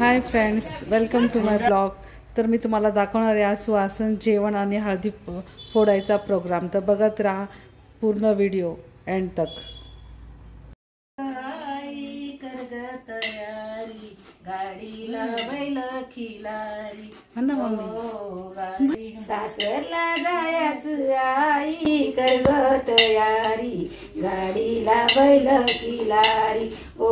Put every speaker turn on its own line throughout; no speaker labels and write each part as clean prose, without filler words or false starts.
High friends, welcome to my blog. तर मी तुम्हाला दाखवणार आहे आज सुवासन जेवण आणि हळदी फोडायचा प्रोग्राम। तर बघत राहा पूर्ण व्हिडिओ एंड तक।
गाडीला बैल खिलारी
ना मम्मी
सासरला जायचं आई कर तयारी गाडीला बैल खिलारी ओ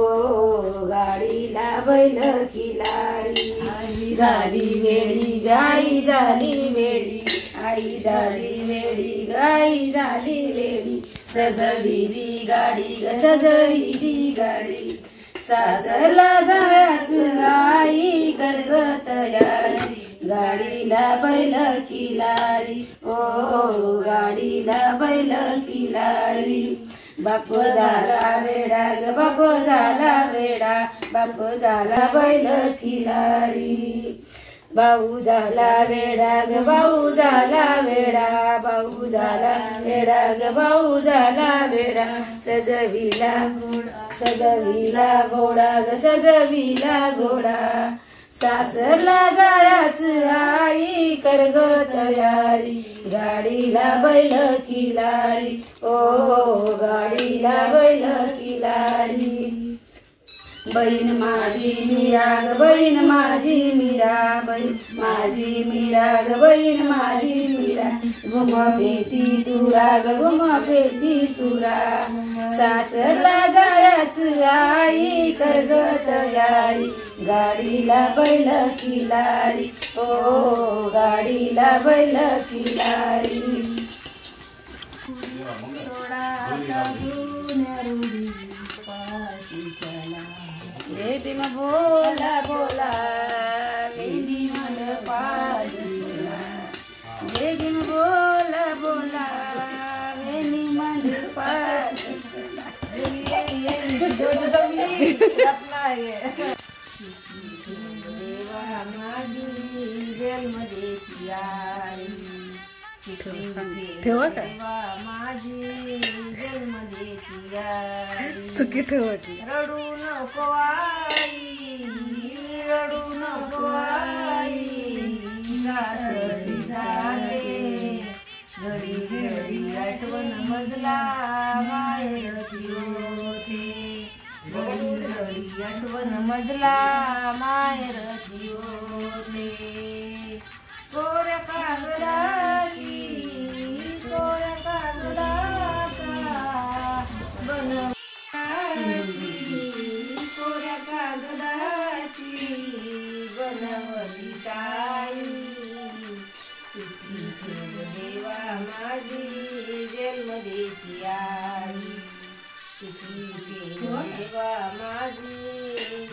गाडीला बैल खिलारी आई झाली वेळी गाई झाली वेळी आई झाली वेळी गाई झाली वेळी सजविली गाडी ग सजविली गाडी सासरला जायचं आई कर तयारी गाडीला बैल खिलारी ओ गाडीला बैल खिलारी बाप झाला वेडा ग बाप झाला वेडा बाप झाला बैल खिलारी भाऊ झाला वेडा ग भाऊ झाला वेडा भाऊ झाला वेडा ग भाऊ झाला वेडा सजविला घोडा ग सजविला घोडा सासरला जायचं आई कर ग तयारी गाडीला बैल खिलारी ओ गाडीला बैल खिलारी बहीण माझी मीरा ग बहीण माझी मीरा बहीण माझी मीरा ग बहीण माझी मीरा घुम पेती तुरा ग घुम पेती तुरा सासरला जायचं आई कर ग तयारी गाडीला बैल खिलारी ओ गाडीला बैल खिलारी सोडा जुन्या रूढी पाशी चला रेतीम बोला बोला वेली मन पाजला रेतीम बोला बोला वेली मन पाजला देवा माझी जेलमध्ये
ठेवा का
माझी जेलमध्ये
चुकी ठेवायची
रडू नको आई रडू नको आई सासरी झाले घडी घडी आठवण मजला माहेरची होते घडी घडी आठवण मजला माहेरची होते कोऱ्या कागदाची कोऱ्या कागदाचा बनव कोऱ्या कागदाची बनवली शाई सुखी ठेव देवा माझी जेलमध्ये ती आई सुखी ठेव देवा माझी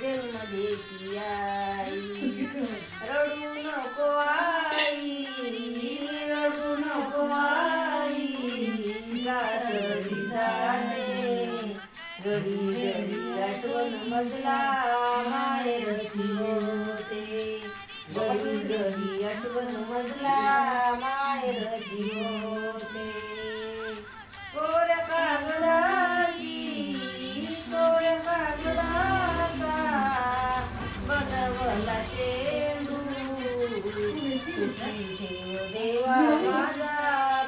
जेलमध्ये ती आई रडू नको आई रडू नको आई सासरी झाले घडी घडी आठवण मजला माहेरची होते घडी घडी आठवण मजला माहेरची होते कोऱ्या कागदाची कोऱ्या कागदाचा बनवला चेंडू सुखी ठेव देवा माझा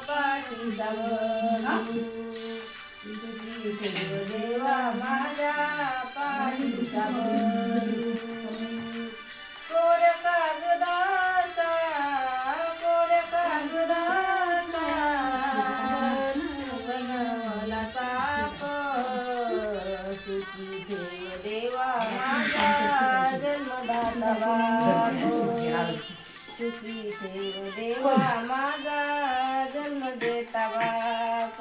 पाठीचा बंधू सुखी ठेव देवा माझ्या पाठीचा बंधू कोऱ्या कागदाचा कोऱ्या कागदाचा बनवला साप सुखी ठेव देवा माझा जन्मदाता बाप सुखी ठेव देवा माझा जन्म देता बाप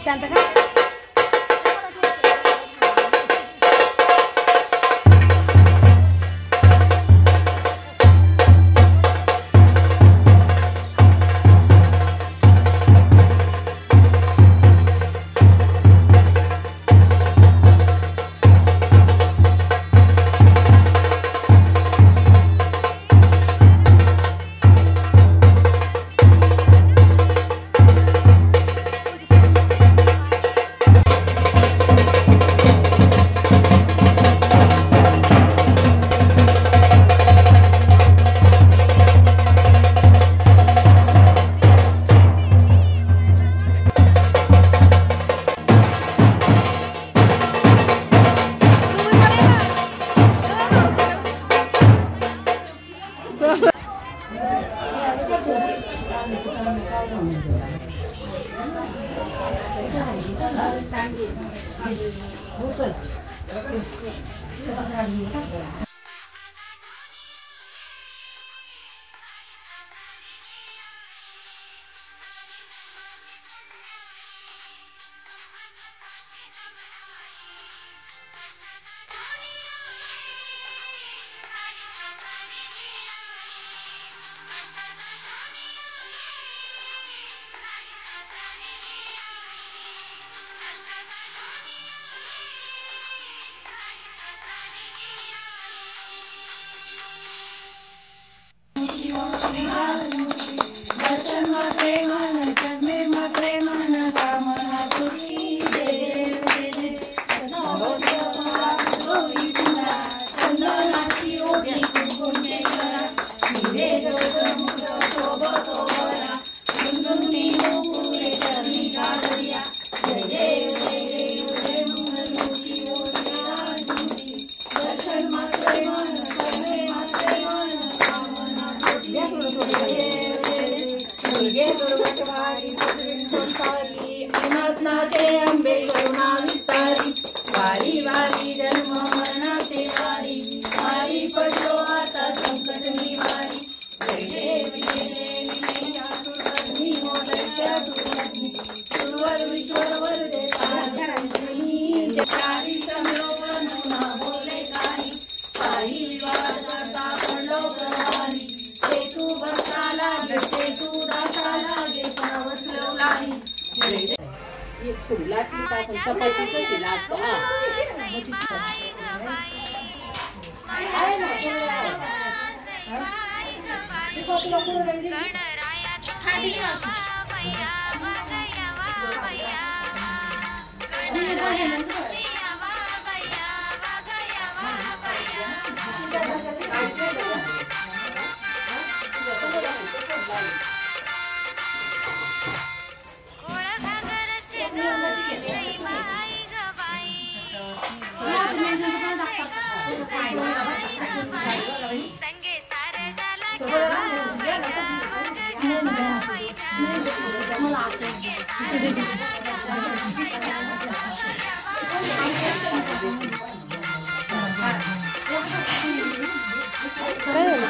शांत का अंबे करुणा विस्तारी वारी वारी जन्म मरणाचे वारी वारी पडलो आता संकट निवारी सुरवर विश्वर वरदे चारी समलोकन बोले काही विवाद करता पडलो प्रवारी ते तू बसाला ते तू दासाला जे वसलो नाही
थोडी लाटली टाकून चपाती कशी लागतो
संगे सारे झाला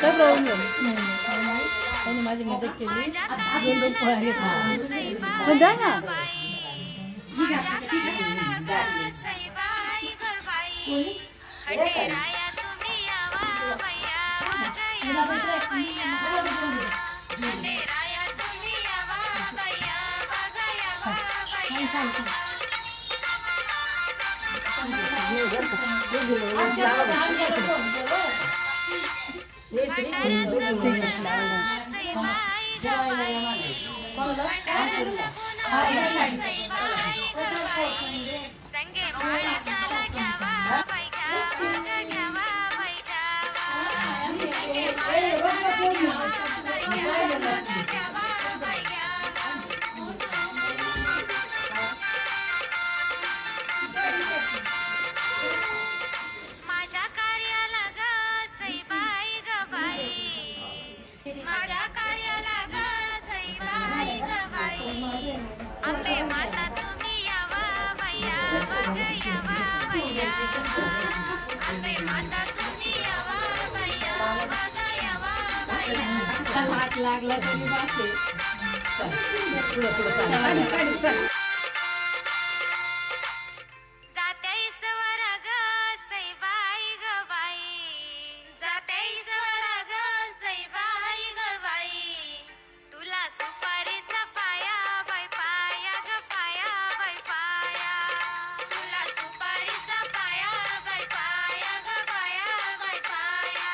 काय प्रॉब्लेम आणि माझी मदत केली दोन दोन पोळ्या घेतल्या पण द्या ना
संगे माणसाला घ्यावा बाई घ्यावा घ्यावा बाई घ्यावा संगे माणसाला घ्यावा बाई घ्यावा घ्यावा बाई घ्यावा माझ्या कार्याला ग सईबाई ग बाई माझ्या कार्याला ग सईबाई ग बाई आंबे माता तुम्ही यावा भैया बघ यावा भैया आंबे माता तुम्ही यावा भैया बघ यावा भैया
लाट लागला तरी वासे
जाते ईश्वर ग सईबाई ग बाई जाते ईश्वर ग सईबाई ग बाई तुला सुपारीचा पाया बाई पाया ग पाया बाई पाया तुला सुपारीचा पाया बाई पाया ग पाया बाई पाया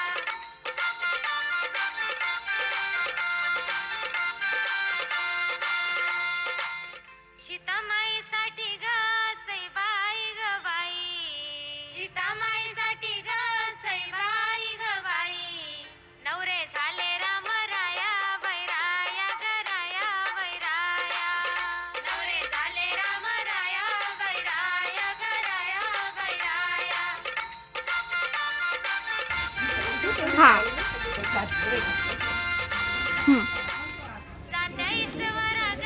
सीतामाईसाठी ग सईबाई ग बाई सीतामाईसाठी ग सईबाई ग बाई नवरे झाले राम राया बाई राया ग राया बाई राया नवरे झाले राम राया बाई राया ग राया बाई राया जाते ईश्वर ग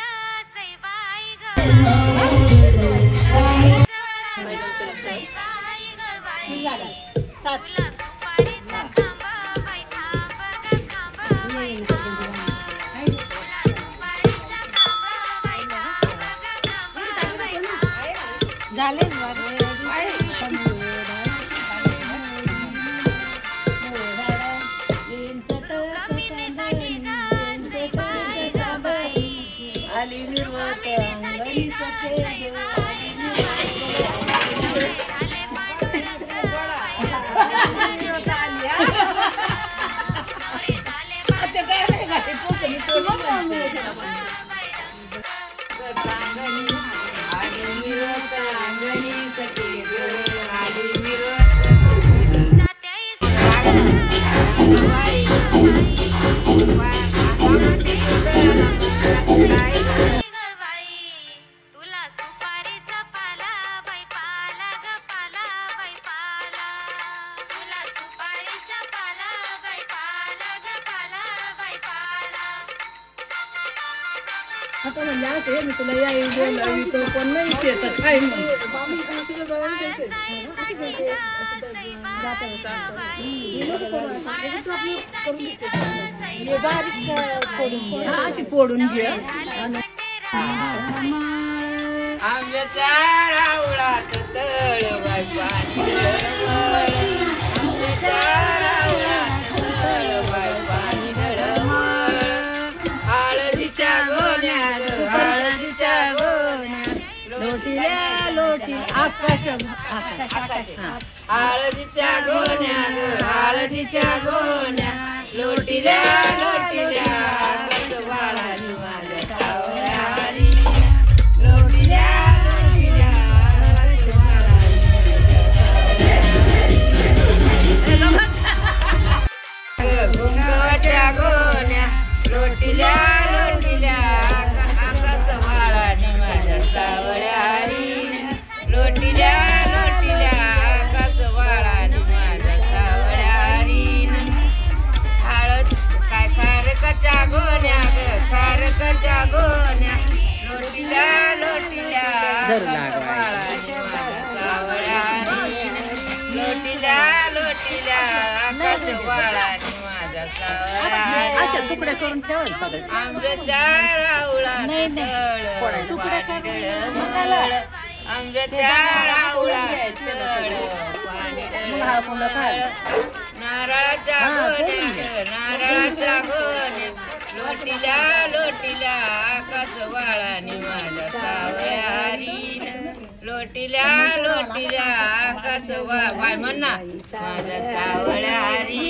सईबाई ग कमिनीसाठी ग सईबाई ग बाई
आली निर्वत
कमिनीसाठी ग सईबाई ग बाई डोळे झाले पांढरं ग बाई डोळे झाले तुला सुपारीचा पाला बाई पाला ग पाला बाई पाला तुला सुपारीचा पाला बाई पाला ग पाला बाई पाला
आता म्हणलं ते मी तुला या तो पण नाही येत काय म्हणून अशी फोडून घे
आंब्याच्या रावळात तळ बाई पाणी नळमळ आंब्याच्या रावळात तळ बाई पाणी नळमळ हळदीच्या गोण्यात हळदीच्या गोण्यात
लोटील्या लोटी आकाश
हळदीच्या गोण्यात हळदीच्या गोण्यात लोटील्या लोटील्या बाळानी माझ्या सावळ्यानी लोटील्या लोटील्या गुंगवाच्या गोण्या लोटील्या लोटील्या आकाश बाळानी माझ्या सावळ्यानी लोटील्या लोटील्या आकाश बाळानी माझ्या सावळ्यानी हळद काय खारकाच्या गोण्या ग खारकाच्या गोण्या लोटील्या लोटील्या आकाश बाळानी माझ्या सावळ्यानी लोटील्या लोटील्या आकाश बाळानी माझ्या सावळ्यानी
अशा तुकडे करून ठेवा सगळे
आंब्याच्या रावळात तळ पाणी डळमळ आंब्याच्या रावळात तळ पाणी डळमळ नारळाच्या गोण्या नारळाच्या गोण्या लोटील्या लोटील्या आकाश बाळानी माझ्या सावळ्यानी लोटील्या लोटील्या आकाश बाय म्हण ना माझ्या सावळ्यानी